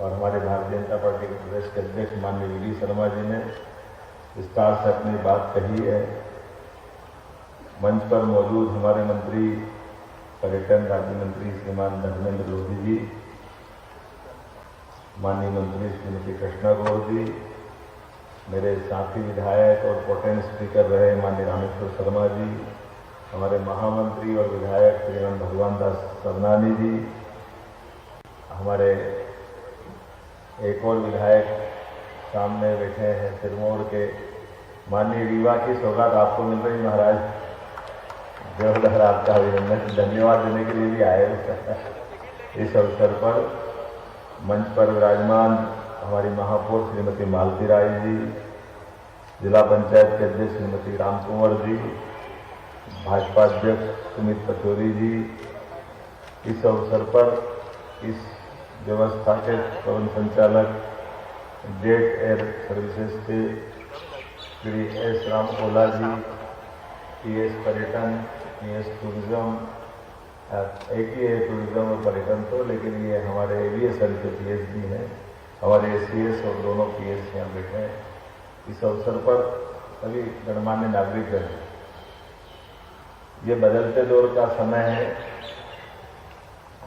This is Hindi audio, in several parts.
और हमारे भारतीय जनता पार्टी के प्रदेश के अध्यक्ष माननीय वी.डी. शर्मा जी ने विस्तार से अपनी बात कही है। मंच पर मौजूद हमारे मंत्री पर्यटन राज्य मंत्री श्रीमान धर्मेंद्र लोधी जी, माननीय मंत्री श्रीमती कृष्णा गौर जी, मेरे साथी विधायक और पोटेंट स्पीकर रहे माननीय रामेश्वर शर्मा जी, हमारे महामंत्री और विधायक श्रीमान भगवान दास सरनानी जी, हमारे एक और विधायक सामने बैठे हैं सिरमौर के माननीय रीवा की सौगात आपको मिल रही महाराज, जोरदार आपका अभिनंदन, धन्यवाद देने के लिए भी आए। इस अवसर पर मंच पर विराजमान हमारी महापौर श्रीमती मालती राय जी, जिला पंचायत के अध्यक्ष श्रीमती राम कुंवर जी, भाजपा अध्यक्ष सुमित पचौरी जी, इस अवसर पर इस व्यवस्था के प्रबंध संचालक जेट एयर सर्विसेज के श्री एस राम ओला जी, पीएस पर्यटन, पीएस टूरिज्म, एक ही है टूरिज्म और पर्यटन तो, लेकिन ये हमारे एविएशन के पीएस भी हैं, हमारे एसीएस और दोनों पीएस यहाँ बैठे हैं। इस अवसर पर सभी गणमान्य नागरिक हैं। ये बदलते दौर का समय है,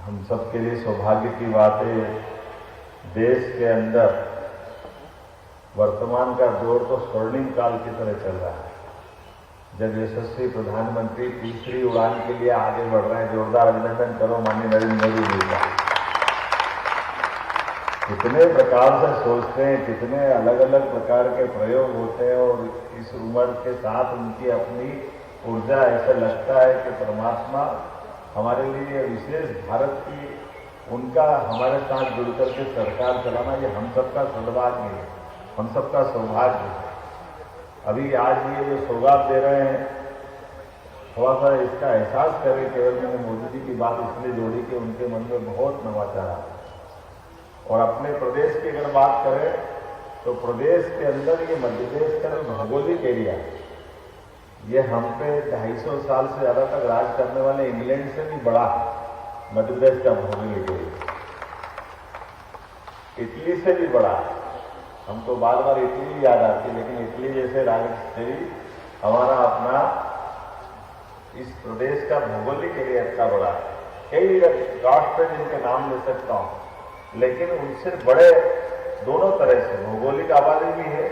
हम सबके लिए सौभाग्य की बात है। देश के अंदर वर्तमान का दौर तो स्वर्णिम काल की तरह चल रहा है, जब यशस्वी प्रधानमंत्री तीसरी उड़ान के लिए आगे बढ़ रहे हैं। जोरदार अभिनंदन करो माननीय नरेंद्र मोदी जी का। कितने प्रकार से सोचते हैं, कितने अलग अलग प्रकार के प्रयोग होते हैं और इस उम्र के साथ उनकी अपनी ऊर्जा, ऐसा लगता है कि परमात्मा हमारे लिए विशेष भारत की उनका हमारे साथ जुड़कर के सरकार चलाना, ये हम सबका सौभाग्य है, हम सबका सौभाग्य है। अभी आज ये जो सौगात दे रहे हैं, थोड़ा सा इसका एहसास करें। केवल मैंने मोदी जी की बात इसलिए जोड़ी कि उनके मन में बहुत नवाचार है। और अपने प्रदेश की अगर बात करें तो प्रदेश के अंदर ये मध्य प्रदेश का भौगोलिक एरिया है, ये हम पे 250 साल से ज़्यादा तक राज करने वाले इंग्लैंड से भी बड़ा मध्य प्रदेश का भौगोलिक एरिया, इटली से भी बड़ा है। हमको बार बार इटली याद आती है, लेकिन इटली जैसे राज्य से भी हमारा अपना इस प्रदेश का भौगोलिक एरिया इतना बड़ा है। कई राष्ट्र जिनके नाम ले सकता हूँ, लेकिन उनसे बड़े दोनों तरह से भौगोलिक आबादी भी है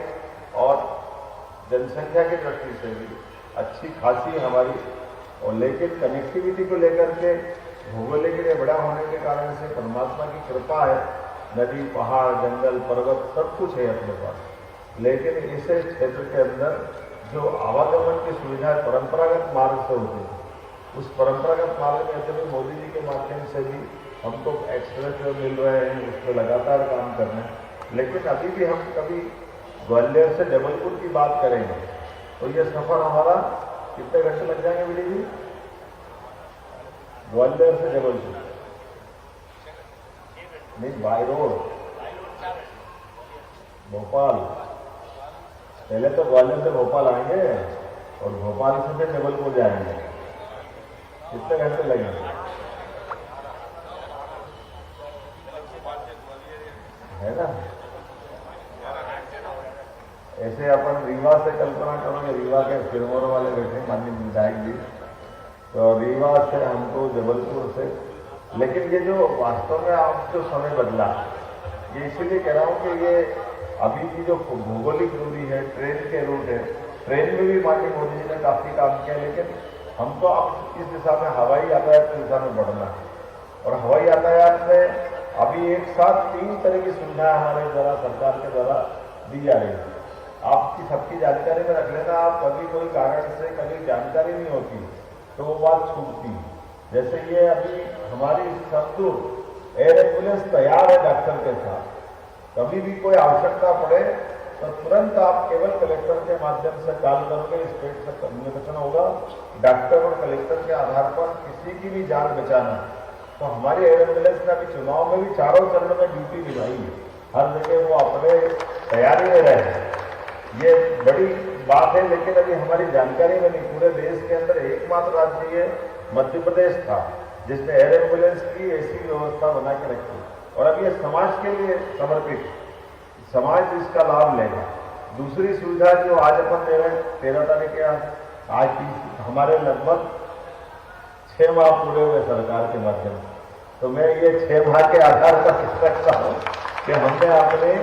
और जनसंख्या की दृष्टि से भी अच्छी खासी हमारी, और लेकिन कनेक्टिविटी को लेकर के भूगोलिक एरिया बड़ा होने के कारण से परमात्मा की कृपा है, नदी, पहाड़, जंगल, पर्वत सब कुछ है अपने पास। लेकिन इस क्षेत्र के अंदर जो आवागमन की सुविधा परंपरागत मार्ग से होती है, उस परंपरागत मार्ग में ऐसे भी मोदी जी के माध्यम से भी हमको एक्सप्रेस वे मिल रहे हैं, उस पर लगातार काम करना है। लेकिन अभी भी हम कभी ग्वालियर से जबलपुर की बात करेंगे तो ये सफर हमारा कितने घंटे लग जाएंगे विडी जी? ग्वालियर से जबलपुर नहीं, बाय रोड भोपाल, पहले तो ग्वालियर से भोपाल आएंगे और भोपाल से फिर जबलपुर जाएंगे। कितने घंटे लगेंगे? है ना? ऐसे अपन रीवा से कल्पना करोगे, रीवा के सिरमौर वाले बैठे माननीय विधायक जी, तो रीवा से हमको जबलपुर से, लेकिन ये जो वास्तव में आप जो समय बदला, ये इसीलिए कह रहा हूँ कि ये अभी की जो भौगोलिक दूरी है, ट्रेन के रूट है, ट्रेन में भी माननीय मोदी जी ने काफी काम किया, लेकिन हमको अब इस दिशा में हवाई यातायात की दिशा में बढ़ना है। और हवाई यातायात में अभी एक साथ 3 तरह की सुविधाएं हमारे द्वारा सरकार के द्वारा दी जा रही है। आपकी सबकी जानकारी में रख लेना, आप कभी कोई कारण से कभी जानकारी नहीं होती तो वो बात छूटती है। जैसे ये अभी हमारी सब एयर एम्बुलेंस तैयार है डॉक्टर के साथ, कभी भी कोई आवश्यकता पड़े तो तुरंत आप केवल कलेक्टर के माध्यम से कॉल करोगे, स्टेट से कम्युनिकेशन होगा, डॉक्टर और कलेक्टर के आधार पर किसी की भी जान बचाना। तो हमारी एयर एम्बुलेंस ने अभी चुनाव में भी चारों चरणों में ड्यूटी निभाई है, हर जगह वो अपने तैयारी में रहे हैं। ये बड़ी बात है, लेकिन अभी हमारी जानकारी में नहीं, पूरे देश के अंदर एकमात्र राज्य ये मध्य प्रदेश था जिसने एयर एम्बुलेंस की ऐसी व्यवस्था बना के रखी। और अब ये समाज के लिए समर्पित, समाज इसका लाभ लेगा। दूसरी सुविधा जो आज अपन दे रहे हैं 13 तारीख के आज की, हमारे लगभग 6 माह पूरे हुए सरकार के माध्यम से, तो मैं ये 6 माह के आधार पर कह सकता हूँ कि हमने अपने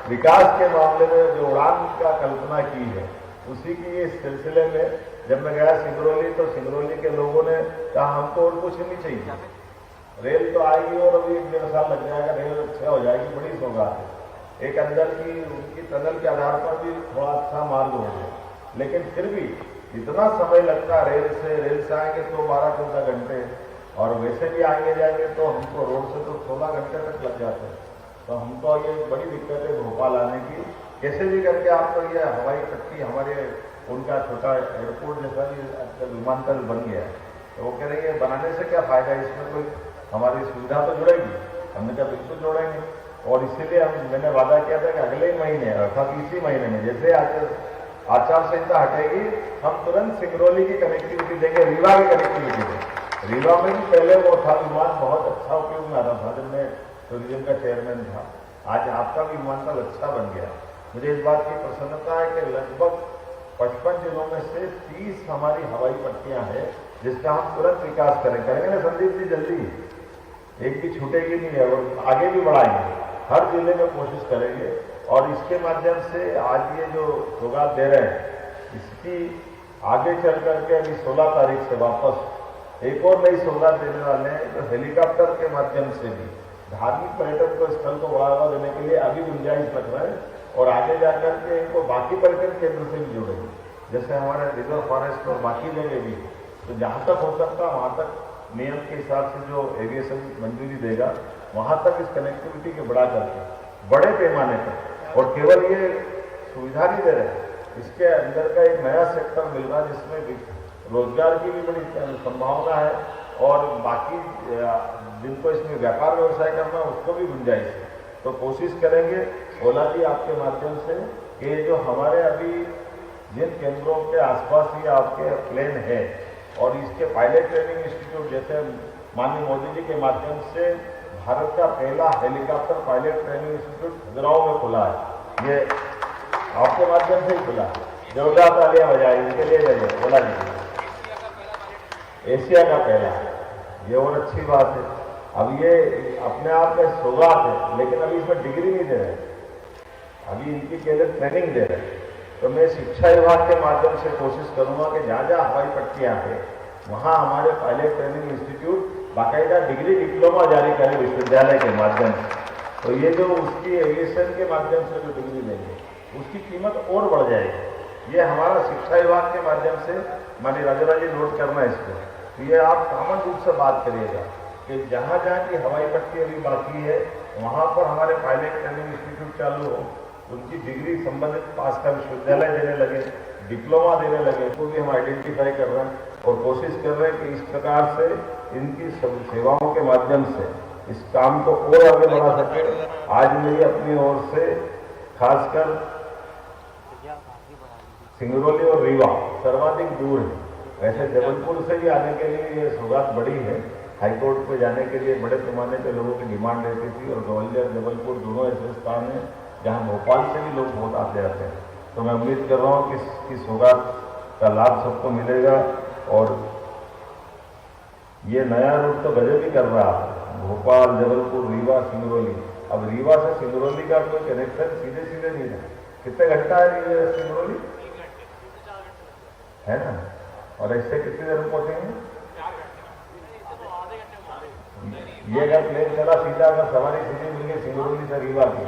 विकास के मामले में जो उड़ान का कल्पना की है, उसी की इस सिलसिले में जब मैं गया सिंगरौली, तो सिंगरौली के लोगों ने कहा हमको और कुछ नहीं चाहिए, रेल तो आएगी और अभी 1-1.5 साल लग जाएगा, रेल अच्छा हो जाएगी, बड़ी सौगात है। एक अंदर की उनकी टनल के आधार पर भी थोड़ा अच्छा मार्ग हो गया, लेकिन फिर भी इतना समय लगता है रेल से आएंगे तो 12-14 घंटे, और वैसे भी आगे जाएंगे तो हमको रोड से तो 16 घंटे तक लग जाते हैं। तो हमको ये बड़ी दिक्कत है भोपाल आने की। कैसे भी करके आपको ये हवाई पट्टी हमारे उनका छोटा एयरपोर्ट जैसा भी विमानतल बन गया है, तो वो कह रही है बनाने से क्या फायदा है, इसमें कोई हमारी सुविधा तो जुड़ेगी। हमने कहा बिल्कुल जोड़ेंगे, और इसीलिए मैंने वादा किया था कि अगले महीने अर्थात इसी महीने में जैसे आचार संहिता हटेगी, हम तुरंत सिंगरौली की कनेक्टिविटी देंगे, रीवा की कनेक्टिविटी देंगे। रीवा में भी पहले वो था विमान बहुत अच्छा उपयोग में आ रहा था जब मैं टूरिज्म का चेयरमैन था, आज आपका भी विमानतल अच्छा बन गया। मुझे इस बात की प्रसन्नता है कि लगभग 55 जिलों में से 30 हमारी हवाई पट्टियां हैं, जिसका हम तुरंत विकास करेंगे ना संदीप जी, जल्दी, एक भी छूटेगी नहीं है, और आगे भी बढ़ाएंगे, हर जिले में कोशिश करेंगे। और इसके माध्यम से आज ये जो सौगात दे रहे हैं, इसकी आगे चल करके अभी 16 तारीख से वापस एक और नई सौगात देने वाले हैं, तो हेलीकॉप्टर के माध्यम से भी धार्मिक पर्यटन को स्थल को बढ़ावा देने के लिए अभी गुंजाइश रख रहे हैं, और आगे जाकर के इनको बाकी पर्यटन केंद्र से भी जोड़ेंगे, जैसे हमारे रिजर्व फॉरेस्ट और बाकी जगह भी। तो जहाँ तक हो सकता है वहाँ तक नियम के हिसाब से जो एविएशन मंजूरी देगा, वहाँ तक इस कनेक्टिविटी के बढ़ा करके बड़े पैमाने पर, और केवल ये सुविधा नहीं दे रहे, इसके अंदर का एक नया सेक्टर मिल रहा है जिसमें रोजगार की भी बड़ी संभावना है, और बाकी जिनको इसमें व्यापार व्यवसाय करना है उसको भी गुंजाइश है। तो कोशिश करेंगे ओला जी आपके माध्यम से कि जो हमारे अभी जिन केंद्रों के आसपास ही आपके प्लेन है, और इसके पायलट ट्रेनिंग इंस्टीट्यूट जैसे माननीय मोदी जी के माध्यम से भारत का पहला helicopter pilot training institute Khajuraho में खुला है, ये आपके माध्यम से ही खुला है, जोरदार तालियां बजाएं इनके लिए, जाइए बोला जी, एशिया का पहला है ये, और अच्छी बात है। अब ये अपने आप में सौगात है, लेकिन अभी इसमें डिग्री नहीं दे रहे, अभी इनकी केवल ट्रेनिंग दे रहे हैं। तो मैं शिक्षा विभाग के माध्यम से कोशिश करूंगा कि जहाँ जहाँ हवाई पट्टियाँ हैं वहाँ हमारे पायलट ट्रेनिंग इंस्टीट्यूट बाकायदा डिग्री डिप्लोमा जारी करें विश्वविद्यालय के माध्यम से। तो ये जो उसकी एविएशन के माध्यम से जो डिग्री देंगे उसकी कीमत और बढ़ जाएगी। ये हमारा शिक्षा विभाग के माध्यम से, माननीय राजा जी नोट करना है इसको, तो ये आप कॉमन रूप से बात करिएगा कि जहाँ जहाँ की हवाई पट्टी अभी बाकी है वहाँ पर हमारे पायलट ट्रेनिंग इंस्टीट्यूट चालू हो, उनकी डिग्री संबंधित पास का विश्वविद्यालय देने लगे, डिप्लोमा देने लगे, तो भी हम आइडेंटिफाई कर रहे हैं और कोशिश कर रहे हैं कि इस प्रकार से इनकी सेवाओं के माध्यम से इस काम को और आगे बढ़ा सके। आज मेरी अपनी ओर से खासकर सिंगरौली और रीवा सर्वाधिक दूर है, वैसे जबलपुर से भी आने के लिए ये सौगात बड़ी है, हाईकोर्ट पे जाने के लिए बड़े पैमाने पे लोगों की डिमांड रहती थी, और ग्वालियर जबलपुर दोनों ऐसे स्थान हैं जहाँ भोपाल से भी लोग बहुत आते जाते हैं। तो मैं उम्मीद कर रहा हूँ कि इसकी सौगात का लाभ सबको मिलेगा, और ये नया रूट तो गजब ही कर रहा है, भोपाल जबलपुर रीवा सिंगरौली। अब रीवा से सिंगरौली का कोई कनेक्शन सीधे सीधे नहीं है, कितने घंटा है सिंगरौली है ना, और ऐसे कितनी देर में पहुंचेंगे? ये अगर प्लेन चला सीधा, अगर सवारी सीधी मिल गई सिंगरौली से रीवा की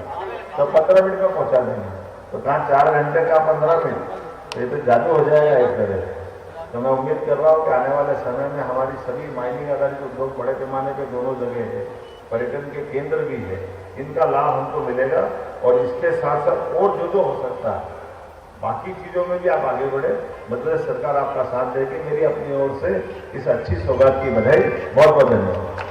तो 15 मिनट में पहुंचा देंगे, तो कहाँ 4 घंटे का 15 मिनट, तो ये तो जादू हो जाएगा एक तरह से। तो मैं उम्मीद कर रहा हूँ कि आने वाले समय में हमारी सभी माइनिंग आधारित उद्योग बड़े पैमाने पे दोनों जगह है, पर्यटन के केंद्र भी है, इनका लाभ हमको मिलेगा। और इसके साथ साथ और जो हो सकता है बाकी चीजों में भी आप आगे बढ़े, मतलब सरकार आपका साथ देगी। मेरी अपनी ओर से इस अच्छी सौगात की बधाई, बहुत बहुत धन्यवाद।